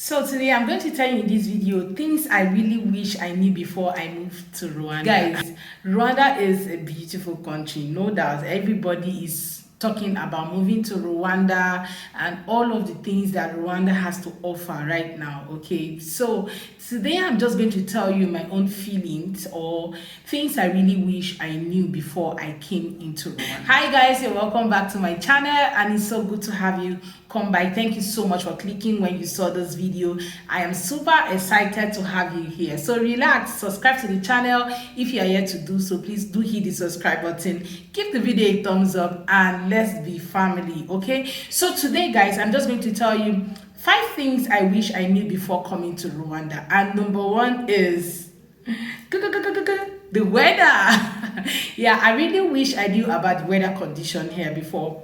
So today I'm going to tell you in this video things I really wish I knew before I moved to Rwanda. Guys, Rwanda is a beautiful country, no doubt. Everybody is talking about moving to Rwanda and all of the things that Rwanda has to offer right now. Okay, so today I'm just going to tell you my own feelings or things I really wish I knew before I came into Rwanda. Hi guys, and welcome back to my channel, and it's so good to have you come by. Thank you so much for clicking when you saw this video. I am super excited to have you here, so relax, subscribe to the channel if you are yet to do so. Please do hit the subscribe button, give the video a thumbs up, and let's be family. Okay, so today guys, I'm just going to tell you 5 things I wish I knew before coming to Rwanda. And number 1 is the weather. Yeah, I really wish I knew about the weather condition here before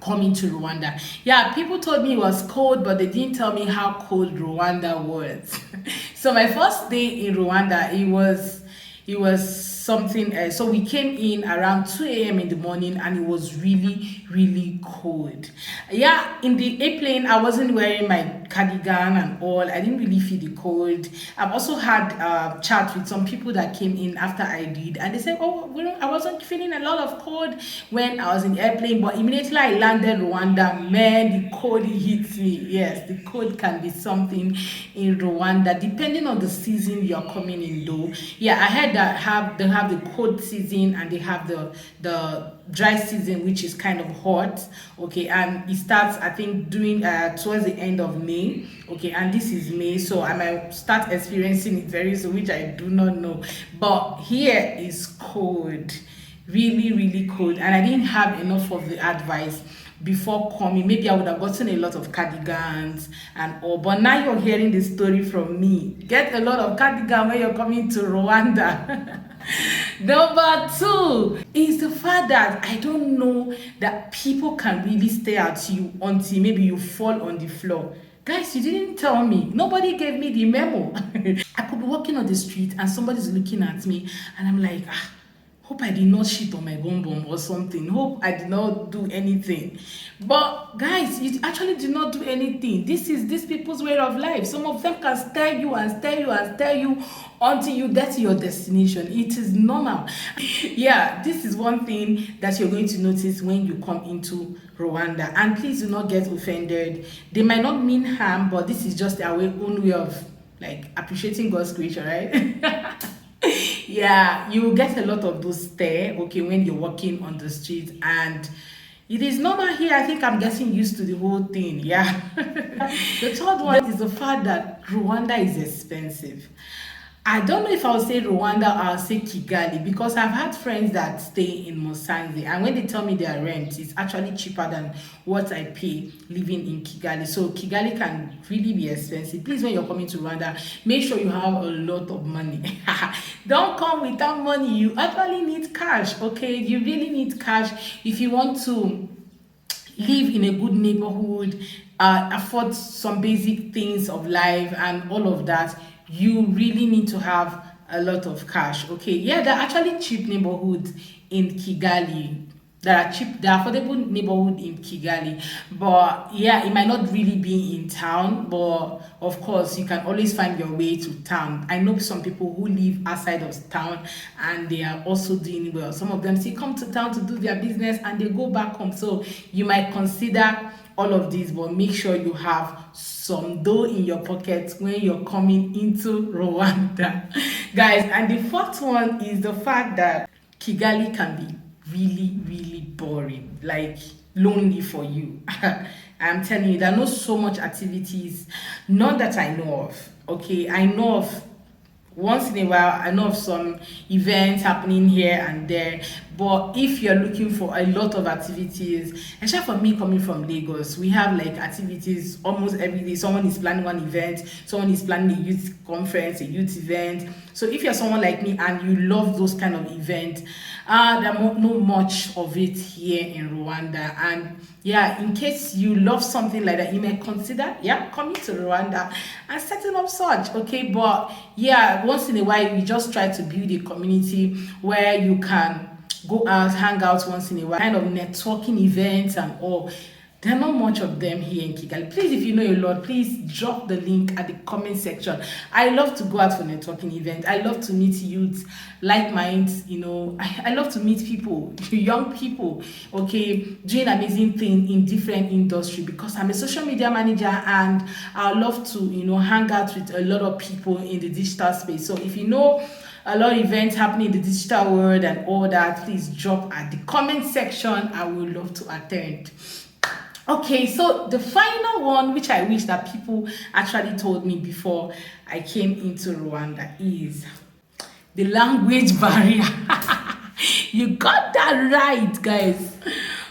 coming to Rwanda. Yeah, people told me it was cold, but they didn't tell me how cold Rwanda was. So my first day in Rwanda, it was something so we came in around 2 a.m. in the morning, and it was really cold. Yeah, in the airplane I wasn't wearing my cardigan and all. I didn't really feel the cold. I've also had chat with some people that came in after I did, and they said, oh, well, I wasn't feeling a lot of cold when I was in the airplane, but immediately I landed Rwanda, man, the cold hits me. Yes, the cold can be something in Rwanda depending on the season you're coming in though. Yeah, I heard that they have the cold season and they have the dry season, which is kind of hot. Okay, and it starts, I think, during towards the end of May. Okay, and this is May, so I might start experiencing it very soon, which I do not know. But here is cold, really cold, and I didn't have enough of the advice before coming. Maybe I would have gotten a lot of cardigans and all, but now you're hearing the story from me. Get a lot of cardigan when you're coming to Rwanda. Number 2 is the fact that I don't know that people can really stare at you until maybe you fall on the floor. Guys, you didn't tell me. Nobody gave me the memo. I could be walking on the street and somebody's looking at me, and I'm like, hope I did not shit on my bum bum or something. Hope I did not do anything. But guys, you actually did not do anything. This is these people's way of life. Some of them can stare you and stare you and stare you until you get to your destination. It is normal. Yeah, this is one thing that you're going to notice when you come into Rwanda. And please do not get offended. They might not mean harm, but this is just our own way of like appreciating God's creation, right? Yeah, you will get a lot of those stare, okay, when you're walking on the street, and it is normal here. I think I'm getting used to the whole thing. Yeah. The third one is the fact that Rwanda is expensive. I don't know if I'll say Rwanda or I'll say Kigali, because I've had friends that stay in Musanze, and when they tell me their rent, it's actually cheaper than what I pay living in Kigali. So Kigali can really be expensive. Please, when you're coming to Rwanda, make sure you have a lot of money. Don't come without money. You actually need cash, okay? You really need cash if you want to live in a good neighborhood, afford some basic things of life and all of that. You really need to have a lot of cash. Okay, yeah, there are actually cheap neighborhoods in Kigali. There are affordable neighborhood in Kigali, but yeah, it might not really be in town, but of course you can always find your way to town. I know some people who live outside of town and they are also doing well. Some of them still come to town to do their business and they go back home, so you might consider all of these, but make sure you have some dough in your pocket when you're coming into Rwanda. Guys, and the fourth one is the fact that Kigali can be really boring, like lonely for you. I'm telling you, there are not so much activities, not that I know of. Okay, I know of once in a while, I know of some events happening here and there, but if you're looking for a lot of activities, except for me coming from Lagos, we have like activities almost every day. Someone is planning one event, someone is planning a youth conference, a youth event. So if you're someone like me and you love those kind of events, there are not much of it here in Rwanda. And yeah, in case you love something like that, you may consider coming to Rwanda and setting up such. Okay, but yeah, once in a while we just try to build a community where you can go out, hang out once in a while, kind of networking events and all. There are not much of them here in Kigali. Please, if you know a lot, please drop the link at the comment section. I love to go out for networking events. I love to meet youths, like minds, I love to meet people, young people, okay, doing amazing things in different industry, because I'm a social media manager and I love to, hang out with a lot of people in the digital space. So if you know a lot of events happening in the digital world and all that, please drop at the comment section. I would love to attend. Okay, so the final one, which I wish that people actually told me before I came into Rwanda, is the language barrier. You got that right, guys.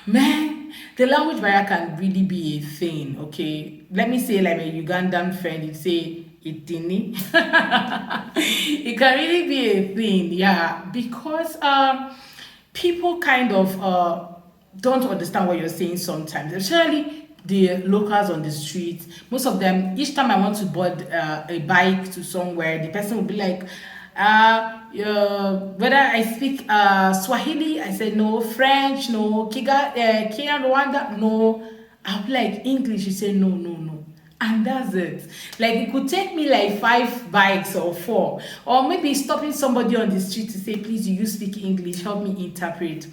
Man, the language barrier can really be a thing, okay? Let me say, like my Ugandan friend, you say, itini. It can really be a thing, yeah, because people kind of don't understand what you're saying sometimes, especially the locals on the street. Most of them, each time I want to board a bike to somewhere, the person will be like, whether I speak Swahili, I said no. French, no. Kenya, Rwanda, no. I'll be like, English, you say no, no, no. And that's it. Like, it could take me like 5 bikes or 4, or maybe stopping somebody on the street to say, please, do you speak English, help me interpret.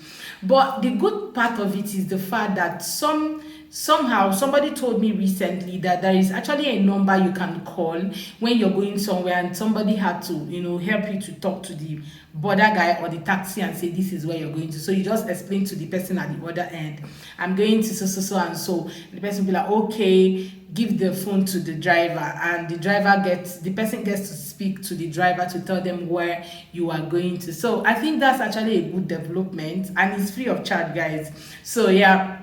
But the good part of it is the fact that somehow somebody told me recently that there is actually a number you can call when you're going somewhere and somebody had to help you to talk to the border guy or the taxi and say this is where you're going to. So you just explain to the person at the other end, I'm going to so and so. The person will be like, okay, give the phone to the driver, and the person gets to speak to the driver to tell them where you are going to. So I think that's actually a good development, and it's free of charge, guys. So yeah,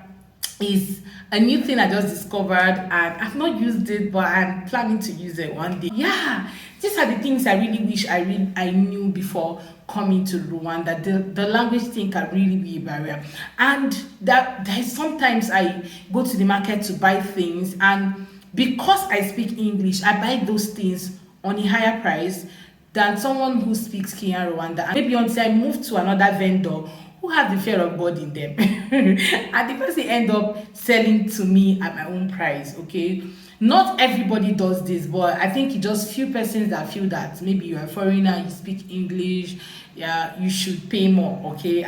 is a new thing I just discovered, and I've not used it, but I'm planning to use it one day. Yeah, these are the things I really wish I knew before coming to Rwanda. The language thing can really be a barrier, and that sometimes I go to the market to buy things, and because I speak English, I buy those things on a higher price than someone who speaks Kenya, Rwanda. And maybe until I move to another vendor who has the fear of God in them, and the person end up selling to me at my own price. Okay, not everybody does this, but I think it's just few persons that feel that maybe you're a foreigner, you speak English, yeah, you should pay more. Okay,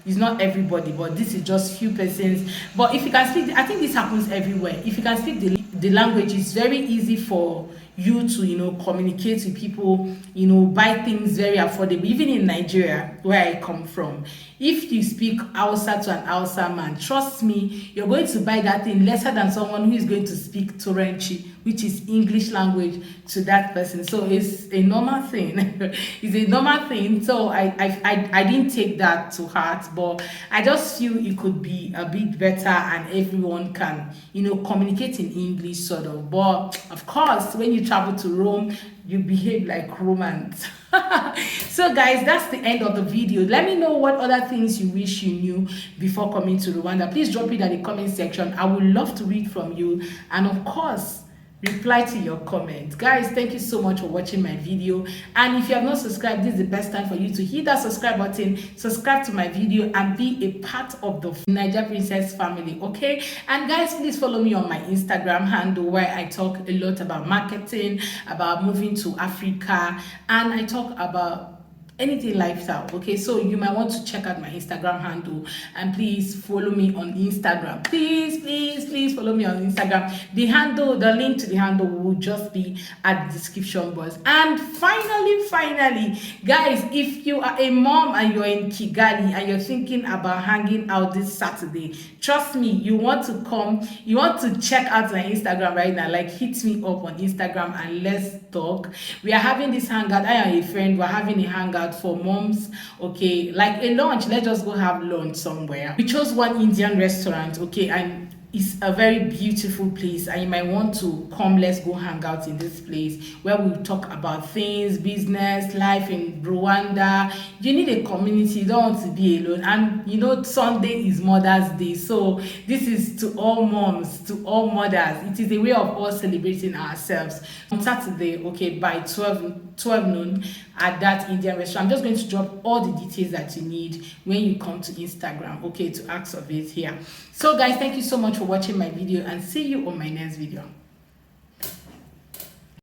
it's not everybody, but this is just few persons. But if you can speak, I think this happens everywhere. If you can speak the language, it's very easy for you to communicate with people, buy things very affordable. Even in Nigeria, where I come from, if you speak Hausa to an Hausa man, trust me, you're going to buy that thing lesser than someone who is going to speak Turanchi, which is English language, to that person. So it's a normal thing. It's a normal thing. So I didn't take that to heart, but I just feel it could be a bit better and everyone can communicate in English sort of. But of course, when you travel to Rome, you behave like Romans. So guys, that's the end of the video. Let me know what other things you wish you knew before coming to Rwanda. Please drop it in the comment section. I would love to read from you, and of course reply to your comments. Guys, thank you so much for watching my video, and if you have not subscribed, this is the best time for you to hit that subscribe button, subscribe to my video, and be a part of the Niger Princess family. Okay, and guys, please follow me on my Instagram handle, where I talk a lot about marketing, about moving to Africa, and I talk about anything lifestyle. Okay, so you might want to check out my Instagram handle, and please follow me on Instagram. Please follow me on Instagram. The link to the handle will just be at the description box. And finally, guys, if you are a mom and you're in Kigali and you're thinking about hanging out this Saturday, trust me, you want to check out my Instagram right now. Like, hit me up on Instagram and let's talk. We are having this hangout. I am a friend. We're having a hangout for moms, okay, like a lunch. Let's just go have lunch somewhere. We chose one Indian restaurant, okay, and it's a very beautiful place, and you might want to come. Let's go hang out in this place where we talk about things, business, life in Rwanda. You need a community. You don't want to be alone. And Sunday is Mother's Day, so this is to all moms, to all mothers. It is a way of us celebrating ourselves. On Saturday, okay, by 12 noon at that Indian restaurant. I'm just going to drop all the details that you need when you come to Instagram, okay, to ask of it here. So guys, thank you so much for for watching my video and see you on my next video.